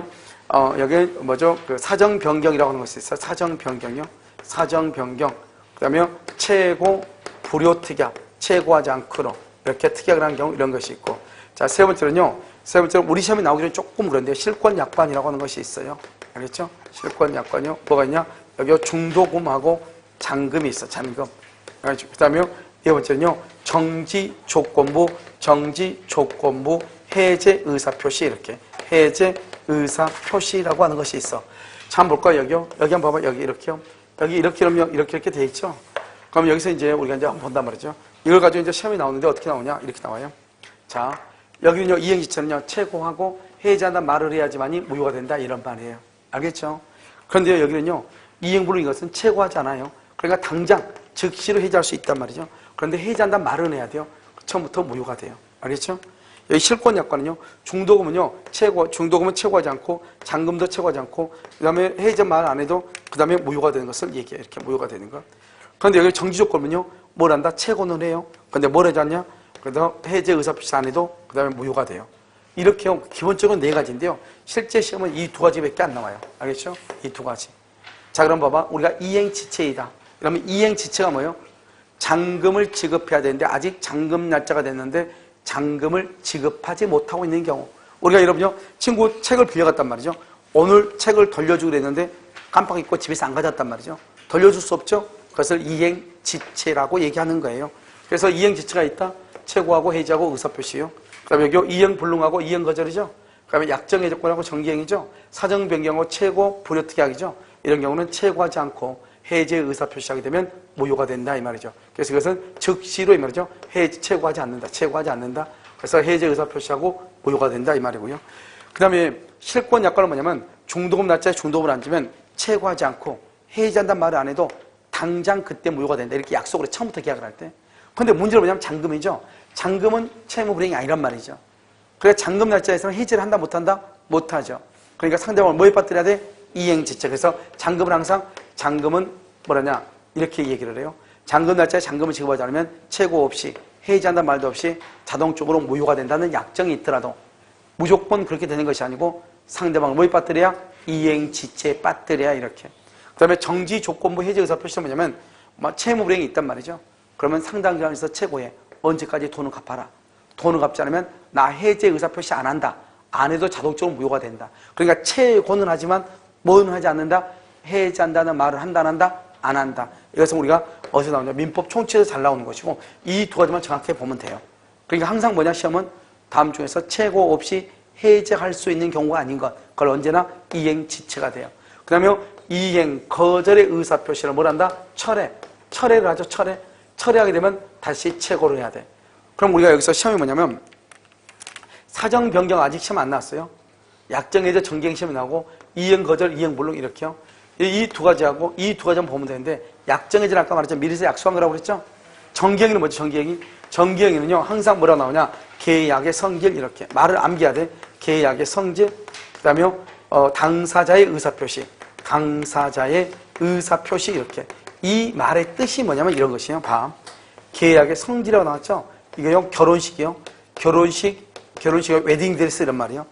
여기 뭐죠? 그 사정변경이라고 하는 것이 있어요. 사정변경이요. 사정변경. 그 다음에 최고 불효특약. 최고하지 않고로 이렇게 특약을 한 경우 이런 것이 있고. 자, 세 번째는요. 우리 시험에 나오기 전에 조금 그런데 실권약관이라고 하는 것이 있어요. 알겠죠? 실권약관이요. 뭐가 있냐? 여기 중도금하고 잔금이 있어. 잔금. 그 다음에 네 번째는요. 정지조건부 해제 의사표시 이렇게. 해제 의사표시라고 하는 것이 있어. 자, 한번 볼까요? 여기요. 여기 한번 봐봐. 여기 이렇게요. 여기 이렇게 그러면 이렇게 돼 있죠? 그럼 여기서 이제 우리가 이제 한번 본단 말이죠. 이걸 가지고 이제 시험이 나오는데 어떻게 나오냐? 이렇게 나와요. 자, 여기는요, 이행지체는요, 최고하고 해제한다는 말을 해야지만이 무효가 된다. 이런 말이에요. 알겠죠? 그런데 여기는요, 이행불능 이것은 최고하지 않아요. 그러니까 당장 즉시로 해제할 수 있단 말이죠. 그런데 해제한다는 말은 해야 돼요. 처음부터 무효가 돼요. 알겠죠? 여기 실권약관은요, 중도금은 최고하지 않고, 잔금도 최고하지 않고, 그 다음에 해제 말 안 해도, 그 다음에 무효가 되는 것을 얘기해요. 이렇게 무효가 되는 것. 그런데 여기 정지조건은요, 뭘 한다? 최고는 해요. 근데 뭘 하지 않냐? 그래서 해제 의사표시 안 해도, 그 다음에 무효가 돼요. 이렇게 기본적으로 네 가지인데요. 실제 시험은 이 두 가지밖에 안 나와요. 알겠죠? 이 두 가지. 자, 그럼 봐봐. 우리가 이행지체이다. 그러면 이행지체가 뭐예요? 잔금을 지급해야 되는데, 아직 잔금 날짜가 됐는데, 잔금을 지급하지 못하고 있는 경우. 우리가 여러분요, 친구 책을 빌려갔단 말이죠. 오늘 책을 돌려주기로 했는데 깜빡 잊고 집에서 안 가져왔단 말이죠. 돌려줄 수 없죠. 그것을 이행지체라고 얘기하는 거예요. 그래서 이행지체가 있다. 최고하고 해지하고 의사표시요. 그 다음에 여기 이행불능하고 이행거절이죠. 그 다음에 약정해적권하고 정기행이죠. 사정변경하고 최고 불효특약이죠. 이런 경우는 최고하지 않고 해제의 의사표시하게 되면 무효가 된다 이 말이죠. 그래서 이것은 즉시로 이 말이죠. 최고하지 않는다. 최고하지 않는다. 그래서 해제 의사표시하고 무효가 된다 이 말이고요. 그 다음에 실권 약관은 뭐냐면 중도금 날짜에 중도금을 안 주면 최고하지 않고 해제한다는 말을 안 해도 당장 그때 무효가 된다. 이렇게 약속을 해. 처음부터 계약을 할 때. 근데 문제는 뭐냐면 잔금이죠. 잔금은 채무 불이행이 아니란 말이죠. 그래서 잔금 날짜에서는 해지를 한다 못한다? 못하죠. 그러니까 상대방을 뭐에 빠뜨려야 돼? 이행지체. 그래서 잔금은 항상 잔금은 뭐라냐? 이렇게 얘기를 해요. 잔금 날짜에 잔금을 지급하지 않으면 최고 없이 해지한다는 말도 없이 자동적으로 무효가 된다는 약정이 있더라도 무조건 그렇게 되는 것이 아니고 상대방을 뭐에 빠뜨려야? 이행지체에 빠뜨려야 이렇게. 그 다음에 정지 조건부 해제 의사 표시는 뭐냐면 채무 불이행이 있단 말이죠. 그러면 상당 기간 있어 최고해. 언제까지 돈을 갚아라. 돈을 갚지 않으면 나 해제 의사 표시 안 한다. 안 해도 자동적으로 무효가 된다. 그러니까 최고는 하지만 뭐는 하지 않는다? 해제한다는 말을 한다 안 한다? 안 한다. 이것은 우리가 어디서 나오냐? 민법 총칙에서 잘 나오는 것이고 이 두 가지만 정확히 보면 돼요. 그러니까 항상 뭐냐? 시험은 다음 중에서 최고 없이 해제할 수 있는 경우가 아닌 것. 그걸 언제나 이행지체가 돼요. 그 다음에 이행 거절의 의사표시를 뭘 한다? 철회. 철회를 하죠. 철회. 철회하게 되면 다시 최고로 해야 돼. 그럼 우리가 여기서 시험이 뭐냐면 사정 변경 아직 시험 안 나왔어요. 약정해제 정기행 시험이 나오고 이행 거절, 이행 불능 이렇게요. 이 두 가지하고 이 두 가지만 보면 되는데 약정해제는 아까 말했죠. 미리서 약속한 거라고 그랬죠. 정기행위는 뭐죠? 정기행위. 정기행위는요 항상 뭐라 나오냐? 계약의 성질 이렇게 말을 암기해야 돼. 계약의 성질. 그다음에 당사자의 의사표시. 당사자의 의사표시 이렇게. 이 말의 뜻이 뭐냐면 이런 것이에요. 봐. 계약의 성질이라고 나왔죠. 이게요 결혼식이요. 결혼식의 웨딩드레스 이런 말이에요.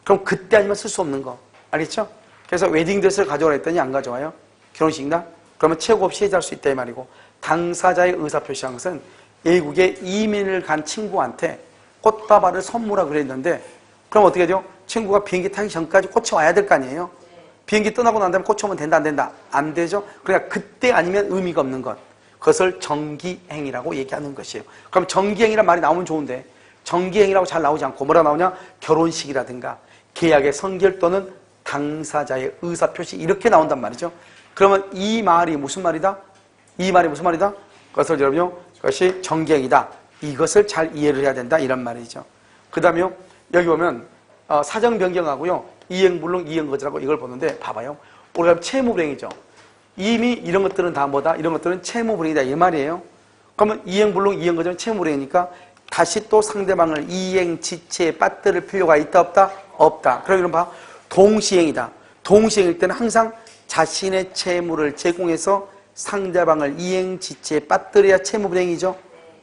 그럼 그때 아니면 쓸 수 없는 거. 알겠죠? 그래서 웨딩드레스를 가져오라 했더니 안 가져와요. 결혼식이나? 그러면 최고 없이 해제할 수 있다 이 말이고 당사자의 의사표시한 것은 외국에 이민을 간 친구한테 꽃다발을 선물하고 그랬는데 그럼 어떻게 돼요? 친구가 비행기 타기 전까지 꽃이 와야 될 거 아니에요? 비행기 떠나고 난 다음에 꽃이 오면 된다 안 된다? 안 되죠? 그러니까 그때 아니면 의미가 없는 것. 그것을 정기행위라고 얘기하는 것이에요. 그럼 정기행위란 말이 나오면 좋은데 정기행위라고 잘 나오지 않고 뭐라 나오냐? 결혼식이라든가 계약의 성결 또는 당사자의 의사표시 이렇게 나온단 말이죠. 그러면 이 말이 무슨 말이다? 이 말이 무슨 말이다? 그것을 여러분요, 그것이 정기행위다. 이것을 잘 이해를 해야 된다 이런 말이죠. 그 다음에요, 여기 보면 사정 변경하고요, 이행불능, 이행거절하고 이걸 보는데 봐봐요. 우리가 채무불행이죠. 이미 이런 것들은 다 뭐다? 이런 것들은 채무불행이다 이 말이에요. 그러면 이행불능, 이행거절은 채무불행이니까 다시 또 상대방을 이행지체에 빠뜨릴 필요가 있다 없다? 없다. 그러면 봐. 동시행이다. 동시행일 때는 항상 자신의 채무를 제공해서 상대방을 이행지체에 빠뜨려야 채무불행이죠.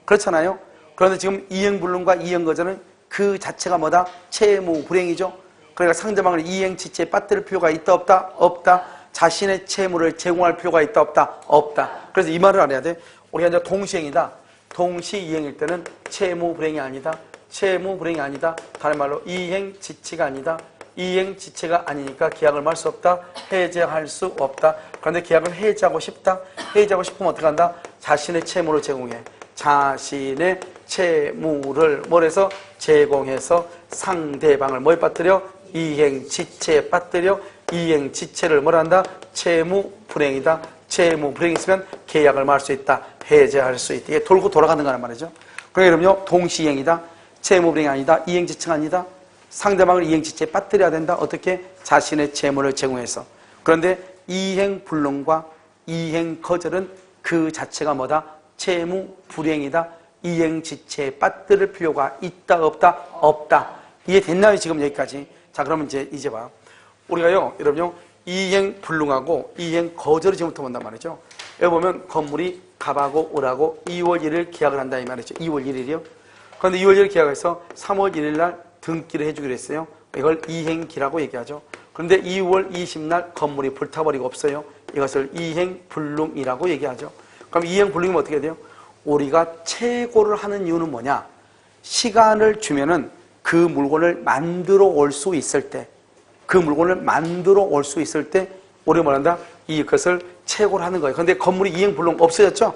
그렇잖아요. 그런데 지금 이행불능과 이행거절은 그 자체가 뭐다? 채무불행이죠. 그러니까 상대방을 이행지체에 빠뜨릴 필요가 있다 없다? 없다. 자신의 채무를 제공할 필요가 있다 없다? 없다. 그래서 이 말을 알아야 돼. 우리가 이제 동시행이다. 동시이행일 때는 채무불행이 아니다. 채무불행이 아니다. 다른 말로 이행지체가 아니다. 이행지체가 아니니까 계약을 말 수 없다. 해제할 수 없다. 그런데 계약을 해제하고 싶다. 해제하고 싶으면 어떻게 한다? 자신의 채무를 제공해. 자신의 채무를 뭘해서 제공해서 상대방을 뭐에 빠뜨려? 이행지체에 빠뜨려. 이행지체를 뭐란다? 채무불행이다. 채무불행이 있으면 계약을 말 수 있다. 해제할 수 있다. 이게 돌고 돌아가는 거란 말이죠. 그러니까 여러분요, 동시이행이다. 채무불행이 아니다. 이행지체가 아니다. 상대방을 이행지체에 빠뜨려야 된다. 어떻게? 자신의 채무를 제공해서. 그런데 이행불능과 이행거절은 그 자체가 뭐다? 채무불행이다. 이행지체에 빠뜨릴 필요가 있다 없다? 없다. 이해됐나요? 지금 여기까지. 자, 그러면 이제 봐. 우리가요, 여러분요, 이행불능하고 이행거절을 지금부터 본단 말이죠. 여기 보면 건물이 갑하고 을하고 2월 1일 계약을 한다 이 말이죠. 2월 1일이요. 그런데 2월 1일 계약해서 3월 1일 날 등기를 해주기로 했어요. 이걸 이행기라고 얘기하죠. 그런데 2월 20날 건물이 불타버리고 없어요. 이것을 이행불능이라고 얘기하죠. 그럼 이행불능이면 어떻게 돼요? 우리가 최고를 하는 이유는 뭐냐? 시간을 주면은 그 물건을 만들어 올 수 있을 때, 그 물건을 만들어 올 수 있을 때 우리가 뭐란다? 이것을 채굴 하는 거예요. 그런데 건물이 이행불능 없어졌죠?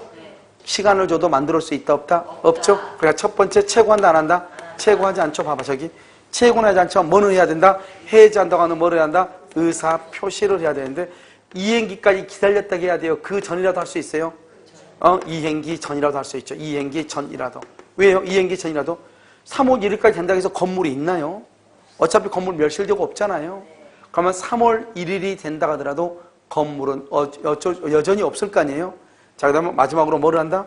시간을 줘도 만들 수 있다 없다? 없죠? 그러니까 첫 번째 채굴한다 안 한다? 채굴하지 않죠? 봐봐 저기 채굴하지 않죠? 뭐는 해야 된다? 해제한다고 하는 뭐를 해야 한다? 의사 표시를 해야 되는데 이행기까지 기다렸다 해야 돼요. 그 전이라도 할 수 있어요? 이행기 전이라도 할 수 있죠. 이행기 전이라도. 왜요? 이행기 전이라도 3월 1일까지 된다고 해서 건물이 있나요? 어차피 건물 멸실되고 없잖아요. 그러면 3월 1일이 된다 하더라도 건물은 여전히 없을 거 아니에요? 자, 그 다음에 마지막으로 뭐를 한다?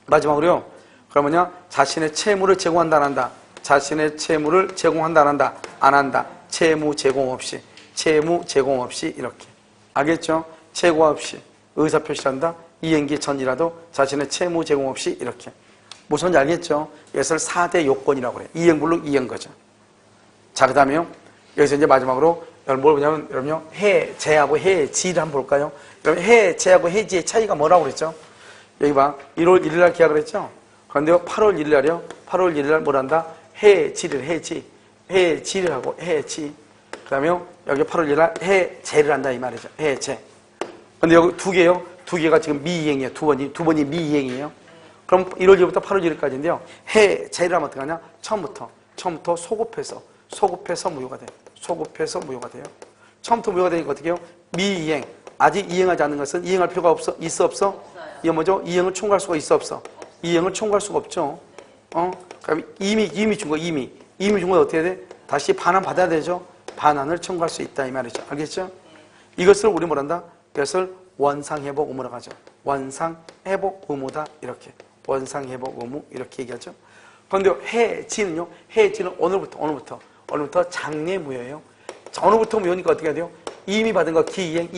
마지막으로요. 그러면요, 자신의 채무를 제공한다, 안 한다? 자신의 채무를 제공한다, 안 한다? 안 한다. 채무 제공 없이. 채무 제공 없이, 이렇게. 알겠죠? 채무 없이. 의사표시한다? 이행기 전이라도 자신의 채무 제공 없이, 이렇게. 무슨 말인지 알겠죠? 이것을 4대 요건이라고 그래요. 이행불능, 이행거죠. 자, 그 다음에요. 여기서 이제 마지막으로, 여러분 뭘 보냐면, 여러분요, 해제하고 해지를 한번 볼까요? 그럼 해제하고 해지의 차이가 뭐라고 그랬죠? 여기 봐. 1월 1일 날 계약을 했죠? 그런데 8월 1일 날이요? 8월 1일 날 뭘 한다? 해지를, 해지. 해지를 하고, 해지. 그 다음에 여기 8월 1일 날 해제를 한다, 이 말이죠. 해제. 근데 여기 두 개요? 두 개가 지금 미이행이에요. 두 번이 미이행이에요. 그럼 1월 1일부터 8월 1일까지인데요. 해제를 하면 어떻게 하냐? 처음부터 소급해서 무효가 돼요. 소급해서 무효가 돼요. 처음부터 무효가 되니까 어떻게 해요? 미이행. 아직 이행하지 않는 것은 이행할 필요가 없어? 있어 없어? 이게 뭐죠? 이행을 총괄할 수가 있어 없어? 이행을 총괄할 수가 없죠. 그럼 이미 준 거, 이미 준 거 어떻게 해야 돼? 다시 반환 받아야 되죠? 반환을 청구할 수 있다 이 말이죠. 알겠죠? 이것을 우리 뭐란다? 이것을 원상회복 의무라고 하죠. 원상회복 의무다 이렇게. 원상회복 의무 이렇게 얘기하죠. 그런데 해지는요? 해지는 오늘부터 장래무효예요. 어느부터 무효니까 어떻게 해야 돼요? 이미 받은 거 기이행,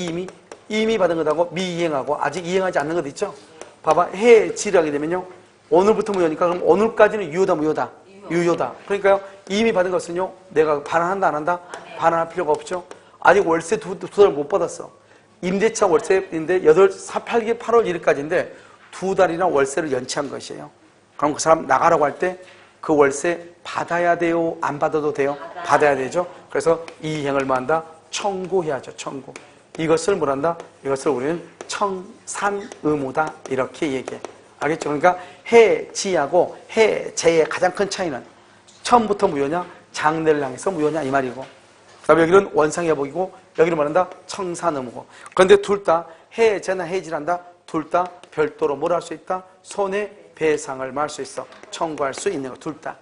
이미 받은 거하고 미이행하고 아직 이행하지 않는 것 있죠? 봐봐, 해지를 하게 되면요. 오늘부터 무효니까 그럼 오늘까지는 유효다, 무효다? 유효다. 그러니까요, 이미 받은 것은요, 내가 반환한다, 안 한다? 반환할 필요가 없죠? 아직 월세 두 달 못 받았어. 임대차 월세인데 8개 8월 1일까지인데 2달이나 월세를 연체한 것이에요. 그럼 그 사람 나가라고 할 때 그 월세 받아야 돼요? 안 받아도 돼요? 받아야 되죠? 그래서 이행을 뭐 한다? 청구해야죠, 청구. 이것을 뭐란다? 이것을 우리는 청산 의무다. 이렇게 얘기해. 알겠죠? 그러니까 해지하고 해제의 가장 큰 차이는 처음부터 무효냐? 장래를 향해서 무효냐? 이 말이고. 그 다음에 여기는 원상회복이고, 여기는 뭐란다? 청산 의무고. 그런데 둘 다 해제나 해지란다? 둘 다 별도로 뭘 할 수 있다? 손해배상을 말 수 있어. 청구할 수 있는 거, 둘 다.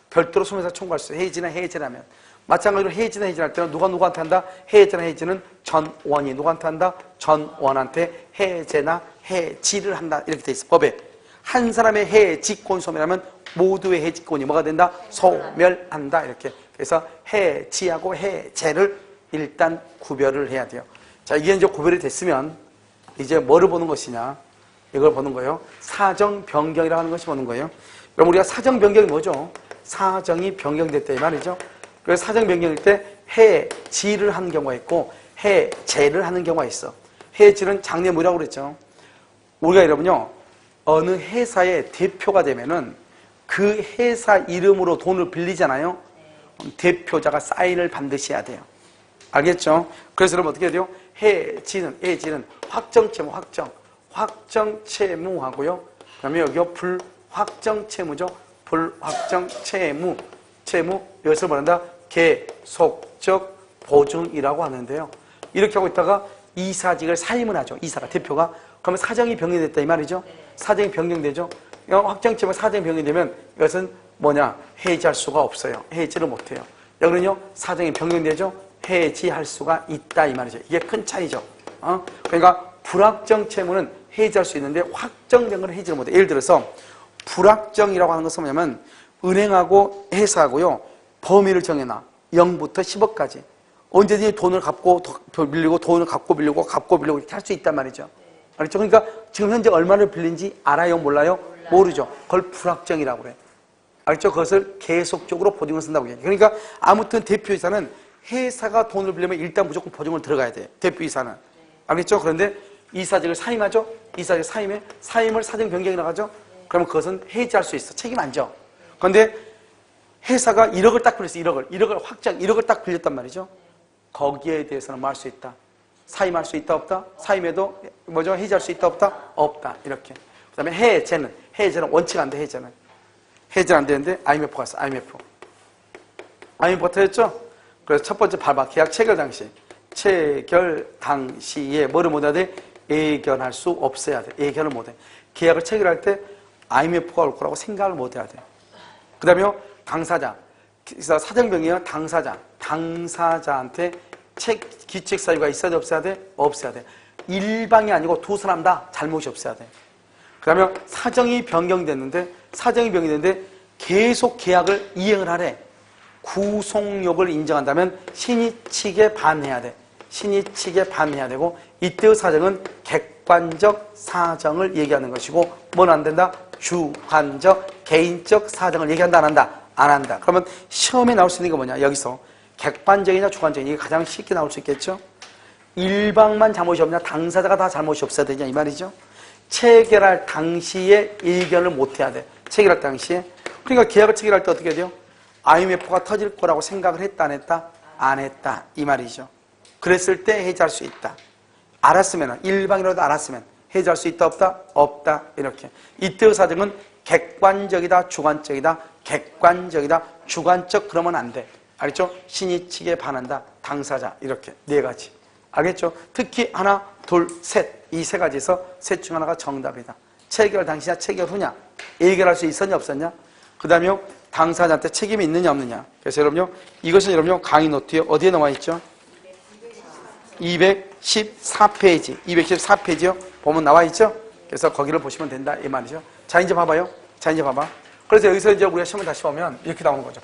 별도로 손해배상 청구할 수 있어. 해지나 해제라면. 마찬가지로 해지나 해지를 할 때는 누구한테 한다? 해제나 해지는 전원이 누구한테 한다? 전원한테 해제나 해지를 한다. 이렇게 돼 있어, 법에. 한 사람의 해지권 소멸하면 모두의 해지권이 뭐가 된다? 소멸한다. 이렇게. 그래서 해지하고 해제를 일단 구별을 해야 돼요. 자, 이게 이제 구별이 됐으면 이제 뭐를 보는 것이냐? 이걸 보는 거예요. 사정 변경이라고 하는 것이 보는 거예요. 그럼 우리가 사정 변경이 뭐죠? 사정이 변경됐다 이 말이죠. 그래서 사정 변경일 때 해지를 하는 경우가 있고 해제를 하는 경우가 있어. 해지는 장래무효라고 그랬죠. 우리가 여러분요, 어느 회사의 대표가 되면은 그 회사 이름으로 돈을 빌리잖아요. 대표자가 사인을 반드시 해야 돼요. 알겠죠? 그래서 여러분 어떻게 해야 돼요? 해지는 확정채무, 확정채무하고요. 그 다음에 여기요, 불확정채무죠. 불확정채무, 이것을 말한다? 계속적 보증이라고 하는데요. 이렇게 하고 있다가 이사직을 사임을 하죠. 이사가, 대표가. 그러면 사정이 변경됐다 이 말이죠. 사정이 변경되죠. 확정채무 사정이 변경되면 이것은 뭐냐? 해지할 수가 없어요. 해지를 못해요. 여기는요, 사정이 변경되죠. 해지할 수가 있다 이 말이죠. 이게 큰 차이죠. 그러니까 불확정 채무는 해지할 수 있는데 확정된 걸 해지를 못해. 예를 들어서 불확정이라고 하는 것은 뭐냐면 은행하고 회사하고요, 범위를 정해놔. 0부터 10억까지. 언제든지 돈을 갚고 빌리고 돈을 갚고 빌리고 이렇게 할 수 있단 말이죠. 알겠죠? 그러니까 지금 현재 얼마를 빌린지 알아요? 몰라요? 모르죠. 그걸 불확정이라고 그래. 알겠죠? 그것을 계속적으로 보증을 쓴다고 얘기해요. 그러니까 아무튼 대표이사는 회사가 돈을 빌리면 일단 무조건 보증을 들어가야 돼요. 대표이사는. 알겠죠? 그런데 이사직을 사임하죠? 이사직 사임을 사정 변경이 나가죠? 그러면 그것은 해지할 수 있어. 책임 안 져. 그런데 회사가 1억을 딱 빌렸어. 1억을 확장 1억을 딱 빌렸단 말이죠. 거기에 대해서는 뭐 할 수 있다? 사임할 수 있다 없다? 사임해도 뭐죠? 해지할 수 있다 없다? 없다. 이렇게. 그 다음에 해제는 원칙 안 돼. 해제는 안 되는데 IMF 갔어. IMF가 터졌죠? 그래서 첫 번째 봐봐. 계약 체결 당시에 뭐를 못해야 돼? 예견할 수 없어야 돼. 예견을 못해. 계약을 체결할 때 IMF가 올 거라고 생각을 못해야 돼. 그 다음에 당사자, 사정병이에요. 당사자한테 기책 사유가 있어야 돼 없어야 돼? 없어야 돼. 일방이 아니고 두 사람 다 잘못이 없어야 돼. 그 다음에 사정이 변경됐는데 계속 계약을 이행을 하래. 구속력을 인정한다면 신의 측에 반해야 돼. 신의 측에 반해야 되고, 이때의 사정은 객관적 사정을 얘기하는 것이고, 뭐는 안 된다? 주관적, 개인적 사정을 얘기한다, 안 한다? 안 한다. 그러면 시험에 나올 수 있는 게 뭐냐? 여기서 객관적이냐 주관적이냐, 이게 가장 쉽게 나올 수 있겠죠? 일방만 잘못이 없냐, 당사자가 다 잘못이 없어야 되냐, 이 말이죠? 체결할 당시에 의견을 못 해야 돼. 체결할 당시에. 그러니까 계약을 체결할 때 어떻게 돼요? IMF가 터질 거라고 생각을 했다, 안 했다? 안 했다. 이 말이죠. 그랬을 때 해지할 수 있다. 알았으면, 일방이라도 알았으면 해지할 수 있다, 없다? 없다. 이렇게. 이때의 사정은 객관적이다, 주관적이다. 객관적이다, 주관적, 그러면 안 돼. 알겠죠? 신의 측에 반한다, 당사자. 이렇게 네 가지. 알겠죠? 특히 하나, 둘, 셋. 이 세 가지에서 셋 중 하나가 정답이다. 체결 당시냐, 체결 후냐. 해결할 수 있었냐, 없었냐. 그 다음에 당사자한테 책임이 있느냐, 없느냐. 그래서 여러분요, 이것은 여러분요, 강의 노트에 어디에 나와 있죠? 214페이지. 214페이지요. 보면 나와 있죠? 그래서 거기를 보시면 된다, 이 말이죠. 자, 이제 봐봐요. 그래서 여기서 이제 우리가 시험을 다시 보면 이렇게 나오는 거죠.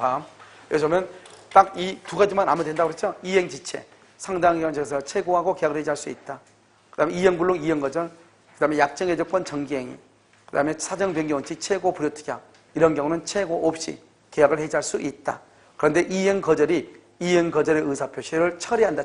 여기서 보면 딱 이 두 가지만 알면 된다고 그랬죠? 이행지체. 상당히 현재에서 최고하고 계약을 해지할 수 있다. 그 다음에 이행불능, 이행거절. 그 다음에 약정해적권, 정기행위. 그 다음에 사정변경원칙, 최고 불효특약. 이런 경우는 최고 없이 계약을 해지할 수 있다. 그런데 이행거절의 의사표시를 철회한다.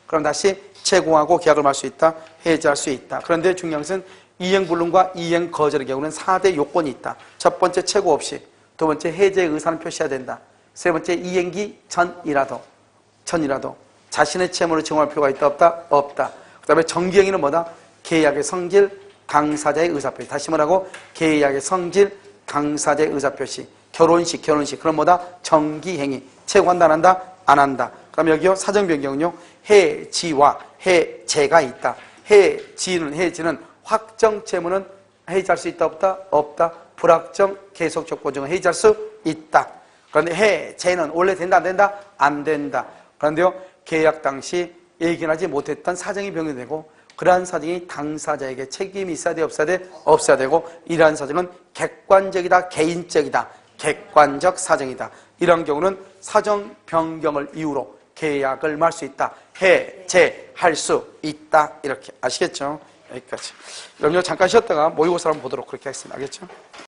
그럼 다시 최고하고 계약을 말 수 있다. 해지할 수 있다. 그런데 중요한 것은 이행불능과 이행거절의 경우는 4대 요건이 있다. 첫 번째 최고 없이, 두 번째 해제의 의사는 표시해야 된다. 세 번째 이행기 전이라도 자신의 채무를 증오할 필요가 있다, 없다. 그 다음에 정기행위는 뭐다? 계약의 성질, 당사자의 의사표시. 다시 말하고 계약의 성질, 당사자의 의사표시. 결혼식. 그럼 뭐다? 정기행위. 최고한다, 안 한다? 안 한다. 그럼 여기요, 사정변경은요, 해지와 해제가 있다. 해지는 확정 채무는 해지할 수 있다, 없다? 불확정 계속적 보증은 해지할 수 있다. 그런데 해제는 원래 된다, 안 된다. 그런데요, 계약 당시 예견하지 못했던 사정이 변경되고, 그러한 사정이 당사자에게 책임이 있어야 돼, 없어야 되고, 이러한 사정은 객관적이다, 개인적이다, 객관적 사정이다. 이런 경우는 사정 변경을 이유로 계약을 말 수 있다. 해제할 수 있다. 이렇게 아시겠죠? 여기까지. 여러분 잠깐 쉬었다가 모의고사 한번 보도록 그렇게 하겠습니다. 알겠죠?